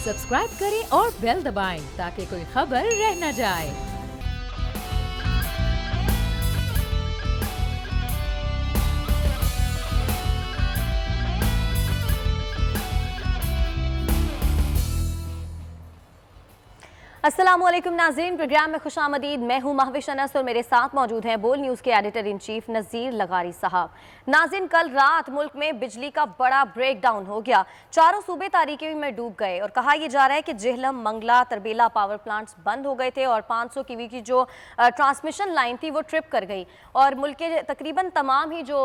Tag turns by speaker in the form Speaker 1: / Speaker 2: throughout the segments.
Speaker 1: Subscribe करें और bell दबाएं ताकि कोई खबर रह न जाए।
Speaker 2: अस्सलामुअलैकुम नाज़रीन, प्रोग्राम में खुशामदीद। मैं हूं महविश अनस और मेरे साथ मौजूद हैं बोल न्यूज़ के एडिटर इन चीफ नज़ीर लगारी साहब। नाज़रीन, कल रात मुल्क में बिजली का बड़ा ब्रेक डाउन हो गया। चारों सूबे तारीकी में डूब गए और कहा यह जा रहा है कि जेहलम, मंगला, तरबेला पावर प्लांट्स बंद हो गए थे और 500 कीवी की जो ट्रांसमिशन लाइन थी वो ट्रिप कर गई और मुल्क के तकरीबन तमाम ही जो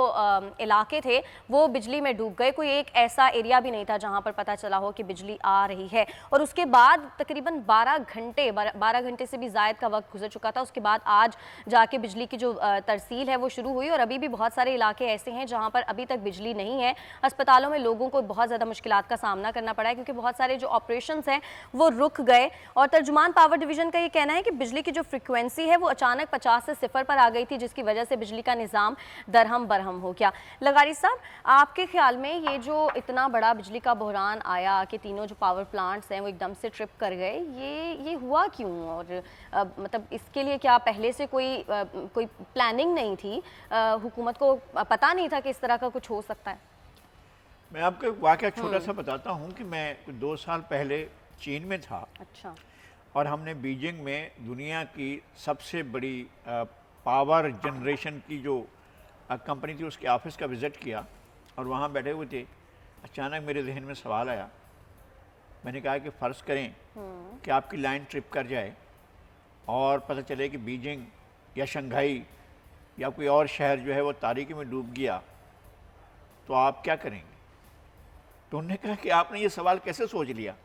Speaker 2: इलाके थे वो बिजली में डूब गए। कोई एक ऐसा एरिया भी नहीं था जहाँ पर पता चला हो कि बिजली आ रही है। और उसके बाद तकरीबन 12 घंटे से भी ज़ायद का वक्त गुजर चुका था। उसके बाद आज जाके बिजली की जो तरसील है वो शुरू हुई और अभी भी बहुत सारे इलाके ऐसे हैं जहां पर अभी तक बिजली नहीं है। अस्पतालों में लोगों को बहुत ज़्यादा मुश्किलात का सामना करना पड़ा है क्योंकि बहुत सारे जो ऑपरेशंस हैं वो रुक गए। और तर्जुमान पावर डिवीज़न का ये कहना है कि बिजली की जो फ्रिक्वेंसी है वो अचानक 50 से 0 पर आ गई थी, जिसकी वजह से बिजली का निज़ाम दरहम बरहम हो गया। लगारी साहब, आपके ख्याल में ये जो इतना बड़ा बिजली का बहरान आया कि तीनों जो पावर प्लांट्स हैं वो एकदम से ट्रिप कर गए, ये हुआ क्यों? और मतलब इसके लिए क्या पहले से कोई प्लानिंग नहीं थी? हुकूमत को पता नहीं था कि इस तरह का कुछ हो सकता है?
Speaker 3: मैं आपको एक वाक़या छोटा सा बताता हूँ कि मैं 2 साल पहले चीन में था।
Speaker 2: अच्छा।
Speaker 3: और हमने बीजिंग में दुनिया की सबसे बड़ी पावर जनरेशन की जो कंपनी थी उसके ऑफिस का विज़िट किया और वहाँ बैठे हुए थे। अचानक मेरे जहन में सवाल आया। मैंने कहा कि फ़र्ज़ करें कि आपकी लाइन ट्रिप कर जाए और पता चले कि बीजिंग या शंघाई या कोई और शहर जो है वो तारीकी में डूब गया, तो आप क्या करेंगे? तो उन्होंने कहा कि आपने ये सवाल कैसे सोच लिया?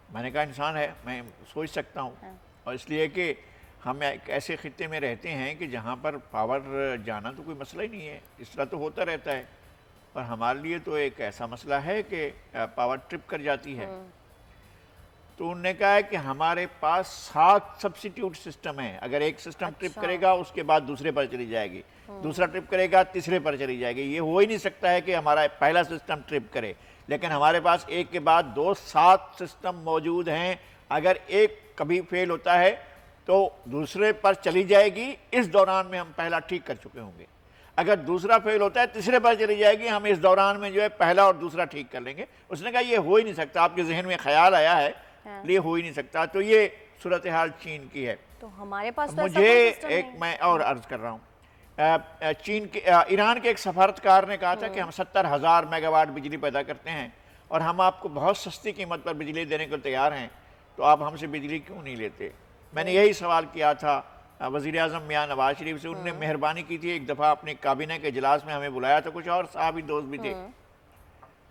Speaker 3: मैंने कहा इंसान है, मैं सोच सकता हूँ। और इसलिए कि हम एक ऐसे खित्ते में रहते हैं कि जहाँ पर पावर जाना तो कोई मसला ही नहीं है, इस तरह तो होता रहता है। पर हमारे लिए तो एक ऐसा मसला है कि पावर ट्रिप कर जाती है। तो उन्होंने कहा है कि हमारे पास 7 सब्स्टिट्यूट सिस्टम है। अगर एक सिस्टम ट्रिप करेगा उसके बाद दूसरे पर चली जाएगी, दूसरा ट्रिप करेगा तीसरे पर चली जाएगी। ये हो ही नहीं सकता है कि हमारा पहला सिस्टम ट्रिप करे, लेकिन हमारे पास एक के बाद 7 सिस्टम मौजूद हैं। अगर एक कभी फेल होता है तो दूसरे पर चली जाएगी, इस दौरान में हम पहला ठीक कर चुके होंगे। अगर दूसरा फेल होता है तीसरे पर चली जाएगी, हम इस दौरान में जो है पहला और दूसरा ठीक कर लेंगे। उसने कहा ये हो ही नहीं सकता, आपके जहन में ख्याल आया है, ये हो ही नहीं सकता। तो ये सूरत हाल चीन की है।
Speaker 2: तो हमारे पास तो
Speaker 3: मुझे एक मैं और अर्ज कर रहा हूँ, चीन के ईरान के एक सफारतकार ने कहा था कि हम 70,000 मेगावाट बिजली पैदा करते हैं और हम आपको बहुत सस्ती कीमत पर बिजली देने को तैयार हैं, तो आप हमसे बिजली क्यों नहीं लेते? मैंने यही सवाल किया था वज़ीर आज़म मियाँ नवाज शरीफ से। उन्होंने मेहरबानी की थी, एक दफ़ा अपने काबीना के इजलास में हमें बुलाया था, कुछ और साहबी दोस्त भी थे।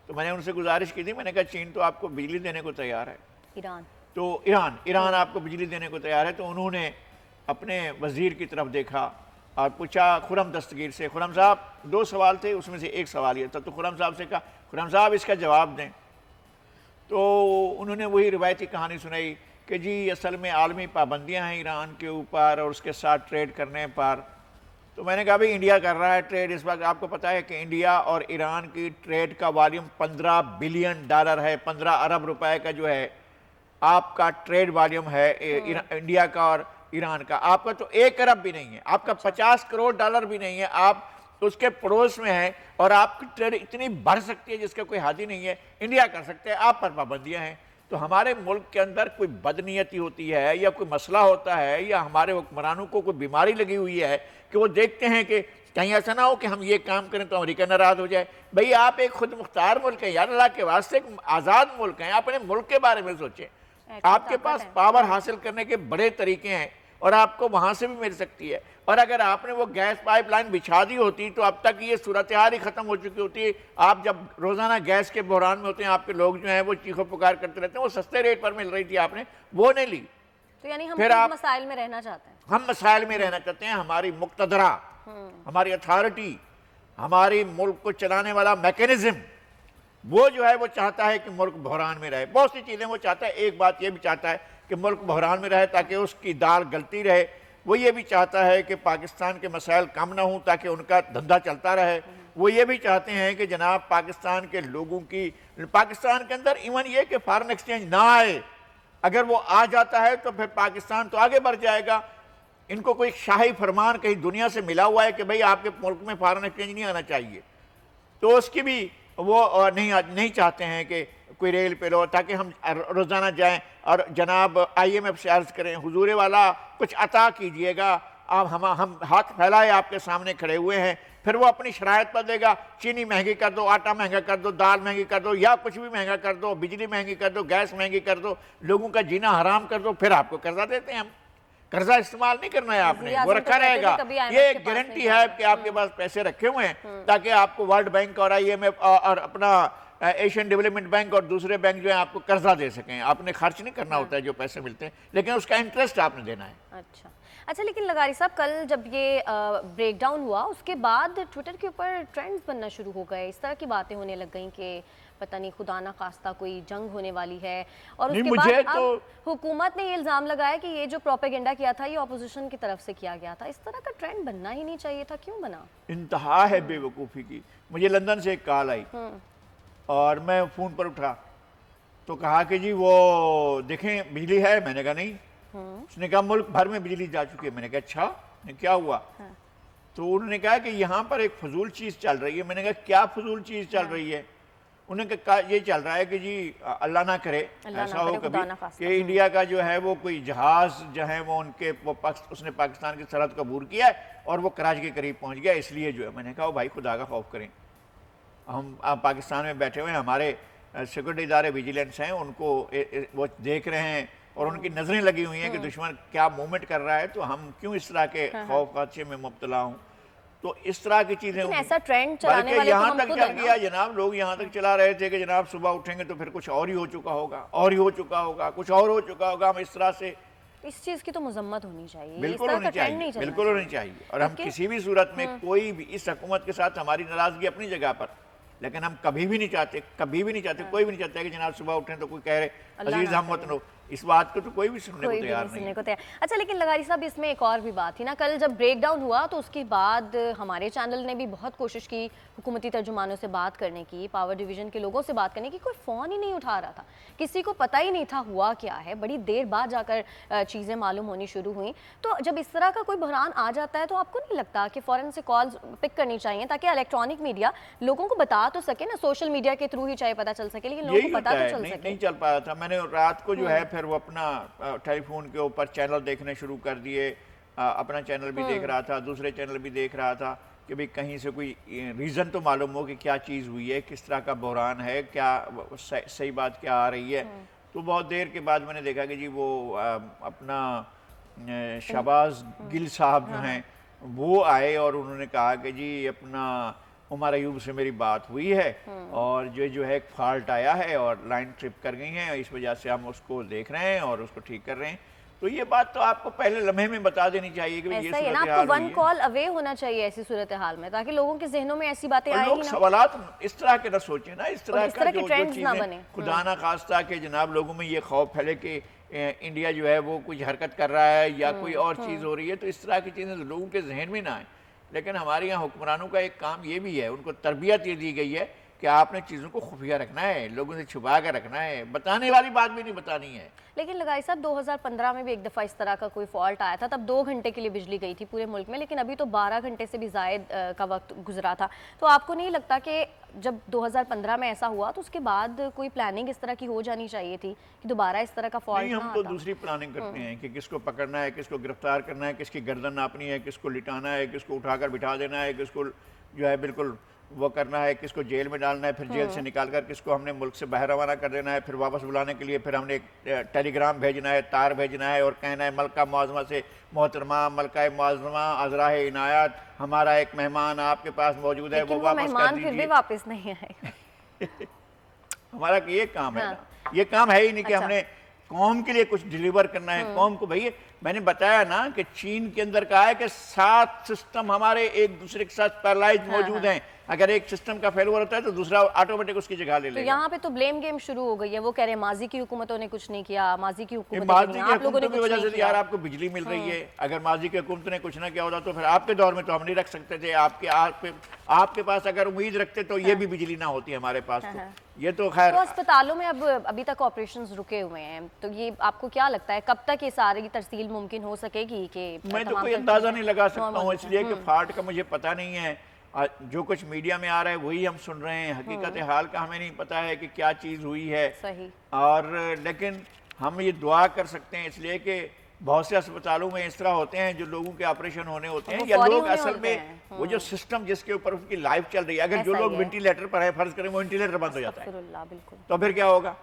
Speaker 3: तो मैंने उनसे गुजारिश की थी, मैंने कहा चीन तो आपको बिजली देने को तैयार है, ईरान आपको बिजली देने को तैयार है। तो उन्होंने अपने वज़ीर की तरफ देखा और पूछा खुरम दस्तगीर से, खुरम साहब 2 सवाल थे, उसमें से एक सवाल ये था। तो खुरम साहब से कहा, खुरम साहब इसका जवाब दें। तो उन्होंने वही रिवायती कहानी सुनाई कि जी असल में आलमी पाबंदियां हैं ईरान के ऊपर और उसके साथ ट्रेड करने पर। तो मैंने कहा भाई इंडिया कर रहा है ट्रेड इस वक्त। आपको पता है कि इंडिया और ईरान की ट्रेड का वॉल्यूम $15 बिलियन है, 15 अरब रुपए का जो है आपका ट्रेड वॉल्यूम है इंडिया का और ईरान का। आपका तो 1 अरब भी नहीं है, आपका $50 करोड़ भी नहीं है, आप उसके पड़ोस में है और आपकी ट्रेड इतनी बढ़ सकती है जिसका कोई हद ही नहीं है। इंडिया कर सकते हैं, आप पर पाबंदियां हैं। तो हमारे मुल्क के अंदर कोई बदनीयती होती है या कोई मसला होता है या हमारे हुक्मरानों को कोई बीमारी लगी हुई है कि वो देखते हैं कि कहीं ऐसा ना हो कि हम ये काम करें तो अमेरिका नाराज हो जाए। भाई आप एक खुद मुख्तार मुल्क है यार, अल्लाह के वास्ते एक आज़ाद मुल्क है, अपने मुल्क के बारे में सोचें। आपके पास पावर हासिल करने के बड़े तरीके हैं और आपको वहाँ से भी मिल सकती है। और अगर आपने वो गैस पाइपलाइन बिछा दी होती तो अब तक ये सूरत हाल ही ख़त्म हो चुकी होती। आप जब रोज़ाना गैस के बहरान में होते हैं, आपके लोग जो हैं वो चीखो पुकार करते रहते हैं, वो सस्ते रेट पर मिल रही थी, आपने वो नहीं ली।
Speaker 2: तो यानी हम
Speaker 3: फिर आप
Speaker 2: मसाइल में रहना चाहते हैं।
Speaker 3: हम मसाइल में रहना चाहते हैं। हमारी मुक्तदरा, हमारी अथॉरिटी, हमारी मुल्क को चलाने वाला मैकेनिज्म वो जो है वो चाहता है कि मुल्क बहरान में रहे। बहुत सी चीज़ें वो चाहता है। एक बात ये भी चाहता है कि मुल्क बहरान में रहे ताकि उसकी दाल गलती रहे। वो ये भी चाहता है कि पाकिस्तान के मसाइल कम ना हों ताकि उनका धंधा चलता रहे। वो ये भी चाहते हैं कि जनाब पाकिस्तान के लोगों की, पाकिस्तान के अंदर इवन ये कि फॉरेन एक्सचेंज ना आए, अगर वो आ जाता है तो फिर पाकिस्तान तो आगे बढ़ जाएगा। इनको कोई शाही फरमान कहीं दुनिया से मिला हुआ है कि भाई आपके मुल्क में फॉरेन एक्सचेंज नहीं आना चाहिए, तो उसकी भी वो नहीं चाहते हैं कि कोई रेल पे लो ताकि हम रोज़ाना जाएं और जनाब IMF से अर्ज़ करें हुजूर वाला कुछ अता कीजिएगा, आप हम हाथ फैलाए आपके सामने खड़े हुए हैं। फिर वो अपनी शरायत पर देगा, चीनी महंगी कर दो, आटा महंगा कर दो, दाल महंगी कर दो, या कुछ भी महंगा कर दो, बिजली महंगी कर दो, गैस महंगी कर दो, लोगों का जीना हराम कर दो, फिर आपको कर्जा देते हैं हम। कर्जा इस्तेमाल नहीं करना है आपने, वो रखा रहेगा। ये एक गारंटी है कि आपके पास पैसे रखे हुए हैं ताकि आपको वर्ल्ड बैंक और IMF और अपना एशियन डेवलपमेंट बैंक और दूसरे बैंक जो है आपको कर्जा दे सकें। आपने खर्च नहीं करना होता है जो पैसे मिलते हैं, लेकिन उसका इंटरेस्ट आपने देना है।
Speaker 2: अच्छा, लेकिन लगारी साहब कल जब ये ब्रेकडाउन हुआ उसके बाद ट्विटर के ऊपर ट्रेंड्स बनना शुरू हो गए, इस तरह की बातें होने लग गई कि पता नहीं खुदा ना खास्ता कोई जंग होने वाली है। और उसके बाद अब हुकूमत ने ये इल्ज़ाम लगाया कि ये जो प्रोपेगेंडा किया था ये ऑपोजिशन की तरफ से किया गया था। इस तरह का ट्रेंड बनना ही नहीं चाहिए था, क्यों बना?
Speaker 3: इंतहा है बेवकूफ़ी की। मुझे लंदन से एक कॉल आई और मैं फ़ोन पर उठा तो कहा कि जी वो देखें बिजली है। मैंने कहा नहीं। उसने कहा मुल्क भर में बिजली जा चुकी है। मैंने कहा अच्छा, क्या हुआ? तो उन्होंने कहा कि यहाँ पर एक फजूल चीज़ चल रही है। मैंने कहा क्या फजूल चीज़ चल रही है? उन्होंने कहा ये चल रहा है कि जी अल्लाह ना करे ऐसा हो कभी कि इंडिया का जो है वो कोई जहाज़ जो है वो उसने पाकिस्तान की सरहद को अबूर किया है और वो कराची के करीब पहुँच गया, इसलिए जो है। मैंने कहा भाई खुदा का खौफ करें, हम आप पाकिस्तान में बैठे हुए हैं, हमारे सिक्योरिटी इदारे विजिलेंस हैं, उनको वो देख रहे हैं और उनकी नज़रें लगी हुई हैं कि दुश्मन क्या मूवमेंट कर रहा है, तो हम क्यों इस तरह के खौफ खदशे में मुब्तला हूँ। तो इस तरह की चीज़ें
Speaker 2: ऐसा ट्रेंड चलाने वाले
Speaker 3: यहाँ तक चल गया जनाब। लोग यहाँ तक चला रहे थे कि जनाब सुबह उठेंगे तो फिर कुछ और ही हो चुका होगा, और ही हो चुका होगा, कुछ और हो चुका होगा। हम इस तरह से
Speaker 2: इस चीज़ की तो मजम्मत होनी चाहिए,
Speaker 3: बिल्कुल होनी चाहिए, बिल्कुल होनी चाहिए। और हम किसी भी सूरत में कोई भी इस हुकूमत के साथ हमारी नाराज़गी अपनी जगह पर, लेकिन हम कभी भी नहीं चाहते कोई भी नहीं चाहता कि जनाब सुबह उठें तो कोई कह रहे अजीज हम वतनो। इस बात को तो कोई भी सुनने को तैयार नहीं।
Speaker 2: अच्छा, लेकिन लगारी साहब इसमें एक और भी बात थी ना, कल जब ब्रेकडाउन हुआ तो उसके बाद हमारे चैनल ने भी बहुत कोशिश की हुकूमती तर्जुमानों से बात करने की, पावर डिवीजन के लोगों से बात करने की, कोई फ़ोन ही नहीं उठा रहा था, किसी को पता ही नहीं था हुआ क्या है। बड़ी देर बाद जाकर चीज़ें मालूम होनी शुरू हुई। तो जब इस तरह का कोई बहरान आ जाता है तो आपको नहीं लगता कि फ़ौरन से कॉल्स पिक करनी चाहिए ताकि इलेक्ट्रॉनिक मीडिया लोगों को बता तो सके ना, सोशल मीडिया के थ्रू ही चाहे पता चल सके, लेकिन लोगों को पता तो चल सके।
Speaker 3: नहीं चल पाया था। मैंने रात को जो है फिर वो अपना टेलीफोन के ऊपर चैनल देखने शुरू कर दिए। अपना चैनल भी देख रहा था, दूसरे चैनल भी देख रहा था कि भाई कहीं से कोई रीज़न तो मालूम हो कि क्या चीज़ हुई है, किस तरह का बहरान है, क्या सही बात क्या आ रही है। तो बहुत देर के बाद मैंने देखा कि जी वो अपना शहबाज गिल साहब जो हैं वो आए और उन्होंने कहा कि जी अपना उमर अयूब से मेरी बात हुई है और जो है एक फॉल्ट आया है और लाइन ट्रिप कर गई हैं, इस वजह से हम उसको देख रहे हैं और उसको ठीक कर रहे हैं। तो ये बात तो आपको पहले लम्हे में बता देनी चाहिए कि ये सूरत हाल
Speaker 2: आपको वन कॉल अवे होना चाहिए ऐसी सूरत हाल में, ताकि लोगों के जहनों में ऐसी बातें आए
Speaker 3: लोग सवालात इस तरह के न सोचे ना, इस तरह का जो चीज़ें खुदा ना खास्ता के जनाब लोगों में ये खौफ फैले कि इंडिया जो है वो कुछ हरकत कर रहा है या कोई और चीज़ हो रही है, तो इस तरह की चीज़ें लोगों के जहन में ना आए। लेकिन हमारे यहाँ हुक्मरानों का एक काम ये भी है, उनको तरबियत ये दी गई है कि आपने चीज़ों को खुफिया रखना है, लोगों से छुपा कर रखना है, बताने वाली बात भी नहीं बतानी है।
Speaker 2: लेकिन लगाई साहब 2015 में भी एक दफ़ा इस तरह का कोई फॉल्ट आया था, तब 2 घंटे के लिए बिजली गई थी पूरे मुल्क में, लेकिन अभी तो 12 घंटे से भी ज़ायद का वक्त गुजरा था। तो आपको नहीं लगता कि जब 2015 में ऐसा हुआ तो उसके बाद कोई प्लानिंग इस तरह की हो जानी चाहिए थी कि दोबारा इस तरह का फॉल्ट ना
Speaker 3: हम तो दूसरी प्लानिंग करते हैं कि किसको पकड़ना है, किसको गिरफ्तार करना है, किसकी गर्दन नापनी है, किसको लिटाना है, किसको उठाकर बिठा देना है, किसको जो है बिल्कुल वो करना है, किसको जेल में डालना है, फिर जेल से निकाल कर किसको हमने मुल्क से बाहर रवाना कर देना है, फिर वापस बुलाने के लिए फिर हमने एक टेलीग्राम भेजना है, तार भेजना है और कहना है मलका मुआज़मा से, मोहतरमा मलका मुआज़मा अज़रा इनायत, हमारा एक मेहमान आपके पास मौजूद है, वो वापस कर दीजिए।
Speaker 2: फिर भी वापस नहीं आएगा।
Speaker 3: हमारा ये काम है ना, ये काम है ही नहीं कि हमने कौम के लिए कुछ डिलीवर करना है। कौम को भाई मैंने बताया ना कि चीन के अंदर कहा है कि 7 सिस्टम हमारे एक दूसरे के साथ पैरालाइज मौजूद हैं। अगर एक सिस्टम का फेलियर होता है तो दूसरा ऑटोमेटिक उसकी जगह ले
Speaker 2: तो
Speaker 3: लेगा।
Speaker 2: यहाँ पे तो ब्लेम गेम शुरू हो गई है। वो कह रहे हैं माजी की हुकूमतों ने कुछ नहीं किया, माजी की
Speaker 3: माजी
Speaker 2: हुकूमत
Speaker 3: की
Speaker 2: आप लोगों ने
Speaker 3: हुकूमतों की
Speaker 2: कुछ
Speaker 3: वजह
Speaker 2: नहीं
Speaker 3: से
Speaker 2: किया।
Speaker 3: यार आपको बिजली मिल रही है। अगर माजी की हुकूमत ने कुछ ना किया होता तो फिर आपके दौर में तो हम नहीं रख सकते थे। आपके पास अगर उम्मीद रखते तो ये भी बिजली ना होती हमारे पास। तो ये तो खैर
Speaker 2: तो अस्पतालों में अब अभी तक ऑपरेशंस रुके हुए हैं, तो ये आपको क्या लगता है कब तक ये सारी तरसील मुमकिन हो सकेगी कि
Speaker 3: मैं तो
Speaker 2: तमाम
Speaker 3: कोई
Speaker 2: तरह
Speaker 3: अंदाजा
Speaker 2: चीजें
Speaker 3: नहीं लगा सकता
Speaker 2: नॉर्मल
Speaker 3: हूँ,
Speaker 2: हो
Speaker 3: इसलिए कि
Speaker 2: जाएं?
Speaker 3: फाल्ट का मुझे पता नहीं है। जो कुछ मीडिया में आ रहा है वही हम सुन रहे हैं। हकीकत हाल का हमें नहीं पता है कि क्या चीज़ हुई है।
Speaker 2: सही।
Speaker 3: और लेकिन हम ये दुआ कर सकते हैं इसलिए कि बहुत से अस्पतालों में इस तरह होते हैं जो लोगों के ऑपरेशन होने होते हैं
Speaker 2: वो
Speaker 3: या
Speaker 2: फौरी
Speaker 3: लोग
Speaker 2: होने
Speaker 3: असल
Speaker 2: होते
Speaker 3: में
Speaker 2: हैं।
Speaker 3: वो जो सिस्टम जिसके ऊपर उसकी लाइफ चल रही है, अगर जो
Speaker 2: ऐसा ही
Speaker 3: लोग
Speaker 2: है।
Speaker 3: वेंटिलेटर पर है, फर्ज करें वो वेंटिलेटर बंद हो जाता है
Speaker 2: अस्तगफिरुल्लाह, बिल्कुल।
Speaker 3: तो फिर क्या होगा?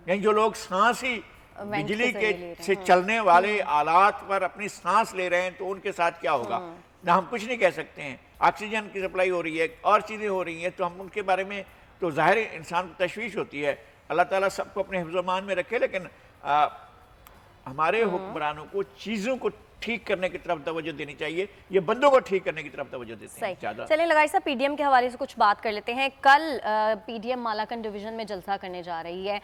Speaker 3: यानी जो लोग सांस ही
Speaker 2: वेंट
Speaker 3: बिजली
Speaker 2: के
Speaker 3: के
Speaker 2: जरिए ले रहे
Speaker 3: से चलने वाले आलात पर अपनी सांस ले रहे हैं तो उनके साथ क्या होगा ना हम कुछ नहीं कह सकते हैं। ऑक्सीजन की सप्लाई हो रही है और चीज़ें हो रही हैं तो हम उनके बारे में तो ज़ाहिर इंसान को तशवीश होती है। अल्लाह ताला सबको अपने हिफ्ज़-ओ-मान में रखे, लेकिन हमारे हुक्मरानों को चीज़ों को ठीक करने की तरफ तवज्जो देनी चाहिए। ये बंदों को ठीक करने की तरफ तवज्जो देते हैं
Speaker 2: सही।
Speaker 3: ज़्यादा।
Speaker 2: चलिए लगाई साहब, पीडीएम के हवाले से कुछ बात कर लेते हैं। कल पीडीएम मालाकन डिवीजन में जलसा करने जा रही है।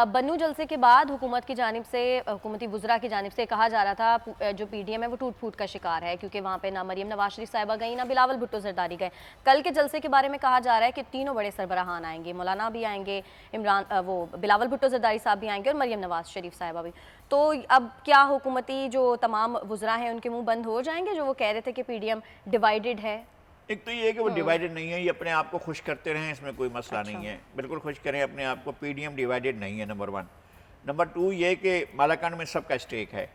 Speaker 2: बन्नू जलसे के बाद हुकूमत की जानिब से, हुकूमती वुज़रा की जानिब से कहा जा रहा था जो पीडीएम है वो टूट फूट का शिकार है, क्योंकि वहाँ पे ना मरियम नवाज शरीफ साहिबा गई, ना बिलावल भुट्टो जरदारी गए। कल के जलसे के बारे में कहा जा रहा है कि तीनों बड़े सरबराहान आएंगे, मौलाना भी आएंगे, वो बिलावल भुट्टो जरदारी साहब भी आएंगे और मरियम नवाज शरीफ साहिबा भी। तो अब क्या हुकूमती जो तमाम वुज़रा हैं उनके मुंह बंद हो जाएंगे जो वो कह रहे थे कि पीडीएम डिवाइडेड है?
Speaker 3: एक तो ये है कि वो डिवाइडेड नहीं है, ये अपने आप को खुश करते रहें, इसमें कोई मसला नहीं है, बिल्कुल खुश करें अपने आप को। पीडीएम डिवाइडेड नहीं है, नंबर 1। नंबर 2 ये कि मालाकान में सबका स्टेक है।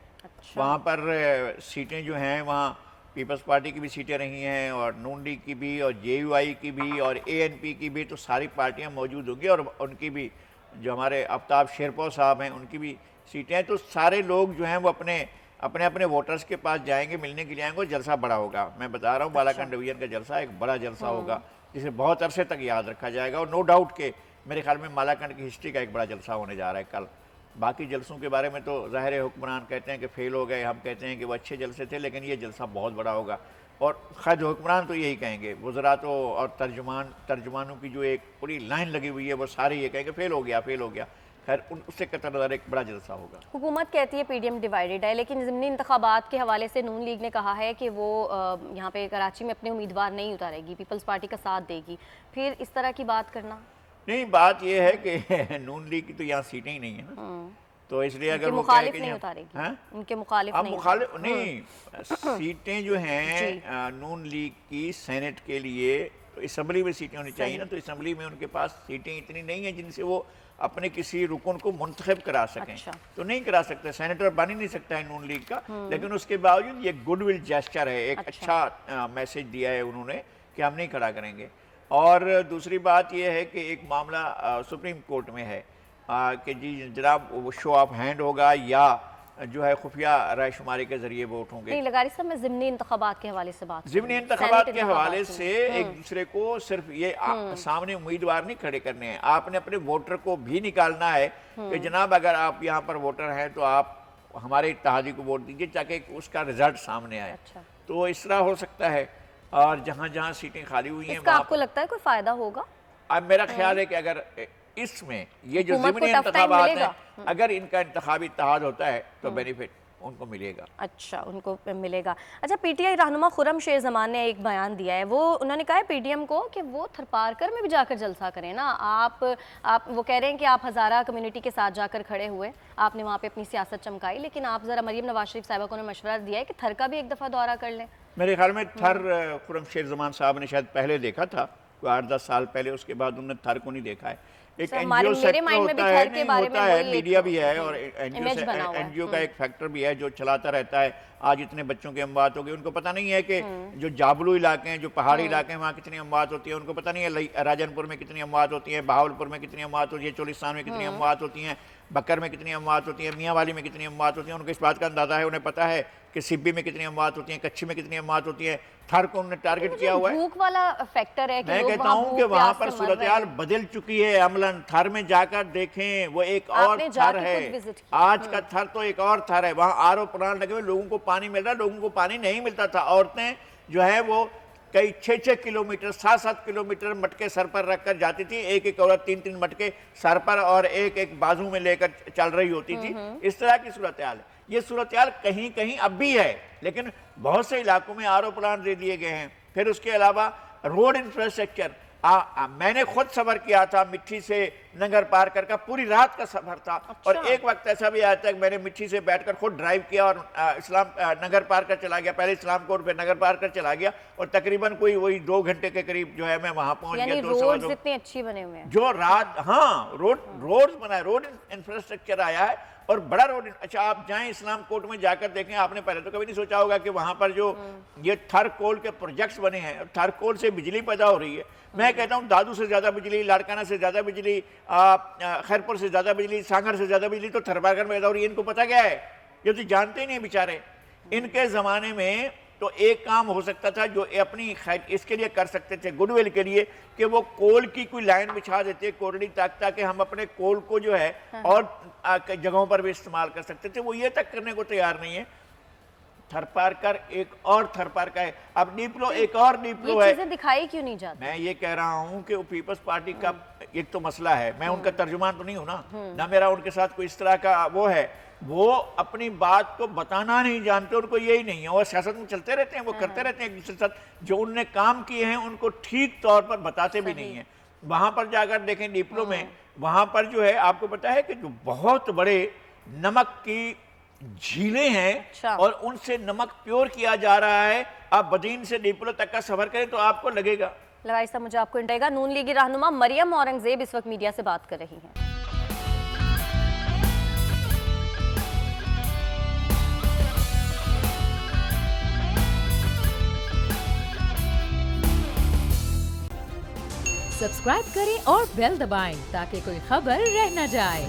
Speaker 3: वहाँ पर सीटें जो हैं वहाँ पीपल्स पार्टी की भी सीटें रही हैं और नून लीग की भी और जेयूआई की भी और एएनपी की भी, तो सारी पार्टियाँ मौजूद होंगी और उनकी भी जो हमारे आफ्ताब शेरपो साहब हैं उनकी भी सीटें हैं। तो सारे लोग जो हैं वो अपने अपने वोटर्स के पास जाएंगे, मिलने के लिए आएंगे और जलसा बड़ा होगा। मैं बता रहा हूँ बालाकंड डिवीजन का जलसा एक बड़ा जलसा होगा जिसे बहुत अरसे तक याद रखा जाएगा और नो डाउट के मेरे ख्याल में मालाकंड की हिस्ट्री का एक बड़ा जलसा होने जा रहा है कल। बाकी जलसों के बारे में तो ज़ाहिर हुक्मरान कहते हैं कि फेल हो गए, हम कहते हैं कि वो अच्छे जलसे थे, लेकिन ये जलसा बहुत बड़ा होगा। और खैर हुक्मरान तो यही कहेंगे, वज़रा तो और तर्जुमानों की जो एक पूरी लाइन लगी हुई है वो सारे ये कहेंगे फेल हो गया। खैर उससे कतर नज़र एक बड़ा जलसा होगा।
Speaker 2: हुकूमत कहती है पीडीएम डिवाइडेड है, लेकिन ज़िमनी इंतखाबात के हवाले से नून लीग ने कहा है कि वो यहाँ पे कराची में अपने उम्मीदवार नहीं उतारेगी, पीपल्स पार्टी का साथ देगी। फिर इस तरह की बात करना
Speaker 3: नहीं, बात ये है कि नून लीग की तो यहाँ सीटें ही नहीं है ना, तो इसलिए अगर वो
Speaker 2: मुखालिफ नहीं उतारेगी, उनके मुखालिफ
Speaker 3: अब
Speaker 2: नहीं
Speaker 3: मुखालिफ नहीं, सीटें जो हैं नून लीग की सेनेट के लिए तो असम्बली में सीटें होनी चाहिए ना, तो असम्बली में उनके पास सीटें इतनी नहीं हैं जिनसे वो अपने किसी रुकन को मुंतखब करा सकें। तो नहीं करा सकते, सेनेटर बन ही नहीं सकता है नून लीग का, लेकिन उसके बावजूद ये गुडविल जेस्चर है, एक अच्छा मैसेज दिया है उन्होंने कि हम नहीं खड़ा करेंगे। और दूसरी बात यह है कि एक मामला सुप्रीम कोर्ट में है कि जी जनाब वो शो ऑफ हैंड होगा या जो है खुफिया रायशुमारी के जरिए वोट होंगे।
Speaker 2: नहीं, लगारी साहब मैं ज़िमनी इंतखाबात के हवाले से बात,
Speaker 3: ज़िमनी इंतखाबात के हवाले से एक दूसरे को सिर्फ ये सामने उम्मीदवार नहीं खड़े करने हैं, आपने अपने वोटर को भी निकालना है कि जनाब अगर आप यहाँ पर वोटर हैं तो आप हमारे इत्तेहादी को वोट दीजिए ताकि उसका रिजल्ट सामने आए। तो इस तरह हो सकता है। और जहाँ जहाँ सीटें खाली हुई हैं,
Speaker 2: आपको लगता है कोई फायदा होगा?
Speaker 3: अब मेरा ख्याल है कि अगर इसमें ये जो ज़िमनी इंतखाबात हैं, अगर इनका इंतखाबी इत्तेहाद होता है तो बेनिफिट उनको मिलेगा।
Speaker 2: अच्छा, उनको मिलेगा। अच्छा, पीटीआई रहनुमा खुर्रम शेर जमान ने एक बयान दिया है, वो उन्होंने कहा है पीडीएम को कि वो थरपारकर में भी जाकर जलसा करें ना। आप वो कह रहे हैं कि आप हज़ारा कम्युनिटी के साथ जाकर खड़े हुए, आपने वहाँ पे अपनी सियासत चमकाई, लेकिन आप ज़रा मरियम नवाज शरीफ साहिबा को मशवरा दिया है कि थर का भी एक दफ़ा दौरा कर लें।
Speaker 3: मेरे ख्याल में थर खुर्रम शेर जमान साहब ने शायद पहले देखा था, 8-10 साल पहले, उसके बाद उन्होंने थर को नहीं देखा है। एक एनजीओ सेक्टर होता है, मीडिया भी है और एनजीओ का एक फैक्टर भी है जो चलाता रहता है। आज इतने बच्चों की अमवात हो गई, उनको पता नहीं है कि जो जाबलू इलाके हैं, जो पहाड़ी इलाके हैं, वहाँ कितनी अमवात होती है, उनको पता नहीं है राजनपुर में कितनी अमवात होती है, बहावलपुर में कितनी अमवात होती है, चोलिस्तान में कितनी अमवात होती हैं, बकर में कितनी अमवात होती है, मियाँ वाली में कितनी अमवात होती है। उनको इस बात का अंदाज़ा है, उन्हें पता है कि सिब्बी में कितनी अमवात होती हैं, कच्छ में कितनी अमवात होती है। थर को उन्होंने टारगेट किया हुआ है।
Speaker 2: भूख वाला फैक्टर है कि
Speaker 3: मैं
Speaker 2: लोग
Speaker 3: कहता
Speaker 2: वहाँ
Speaker 3: हूँ कि
Speaker 2: भूख
Speaker 3: वहां
Speaker 2: प्यास
Speaker 3: पर
Speaker 2: से मर रहे
Speaker 3: सूरत-ए-हाल
Speaker 2: हैं।
Speaker 3: बदल चुकी है अमलन। थर में जाकर देखें, वो एक और
Speaker 2: आपने
Speaker 3: थर
Speaker 2: जाके
Speaker 3: है।
Speaker 2: खुद विजिट किया।
Speaker 3: आज का थर तो एक और थर है। वहाँ आरओ प्लांट लगे हुए, लोगों को पानी मिल रहा है, लोगों को पानी नहीं मिलता था। औरतें जो है वो कई 6-6 किलोमीटर 7-7 किलोमीटर मटके सर पर रखकर जाती थी। एक औरत 3-3 मटके सर पर और एक बाजू में लेकर चल रही होती थी। इस तरह की सूरत-ए-हाल है। ये सूरत-ए-हाल कहीं कहीं अब भी है, लेकिन बहुत से इलाकों में आरओ प्लांट दे दिए गए हैं। फिर उसके अलावा रोड इंफ्रास्ट्रक्चर, मैंने खुद सफर किया था मिट्टी से नगर पार कर, पूरी रात का सफर था।
Speaker 2: अच्छा।
Speaker 3: और एक वक्त ऐसा भी आया था कि मैंने मिट्टी से बैठकर खुद ड्राइव किया और इस्लाम नगर पार कर चला गया। पहले इस्लाम कोर्ट पे नगर पार कर चला गया और तकरीबन कोई वही 2 घंटे के करीब जो है मैं वहां पहुंच
Speaker 2: यानी
Speaker 3: गया। 2
Speaker 2: रोड्स इतने अच्छी बने हुए हैं
Speaker 3: जो रात, हाँ, रोड बना है, रोड इंफ्रास्ट्रक्चर आया है और बड़ा रोड। अच्छा, आप जाएं इस्लाम कोर्ट में जाकर देखें, आपने पहले तो कभी नहीं सोचा होगा कि वहां पर जो ये थर कोल के प्रोजेक्ट्स बने हैं, थर कोल से बिजली पैदा हो रही है। मैं कहता हूं दादू से ज्यादा बिजली, लाड़काना से ज्यादा बिजली, खैरपुर से ज्यादा बिजली, सांगर से ज्यादा बिजली तो थरपारकर में पैदा हो रही है। इनको पता क्या है? ये तो जानते ही नहीं बेचारे। इनके जमाने में तो एक काम हो सकता था जो अपनी इसके लिए कर सकते थे, गुडविल के लिए, कि वो कोल की कोई लाइन बिछा देते कोरडी तक, ताकि हम अपने कोल को जो है और जगहों पर भी इस्तेमाल कर सकते थे। वो ये तक करने को तैयार नहीं है। थरपारकर एक और थरपारकर है, अब डिप्लो एक और डिप्लो है।
Speaker 2: चीजें दिखाई क्यों नहीं जाती?
Speaker 3: मैं ये कह रहा हूं कि पीपल्स पार्टी का एक तो मसला है, मैं उनका तर्जुमान तो नहीं हूं ना मेरा उनके साथ कोई इस तरह का वो है। वो अपनी बात को बताना नहीं जानते, उनको यही नहीं है। और सियासत में चलते रहते हैं, वो करते रहते हैं एक दूसरे के साथ। जो उनने काम किए हैं उनको ठीक तौर पर बताते भी नहीं है। वहां पर जाकर देखें डिप्लो में, वहां पर जो है आपको पता है कि जो बहुत बड़े नमक की झीलें हैं।
Speaker 2: अच्छा।
Speaker 3: और उनसे नमक प्योर किया जा रहा है। आप बदीन से डिप्लो तक का सफर करें तो आपको लगेगा।
Speaker 2: लगाई साहब, मुझे आपको इंटेगा नून लीगी रहनुमा मरियम औरंगजेब इस वक्त मीडिया से बात कर रही हैं।
Speaker 1: सब्सक्राइब करें और बेल दबाएं ताकि कोई खबर रह न जाए।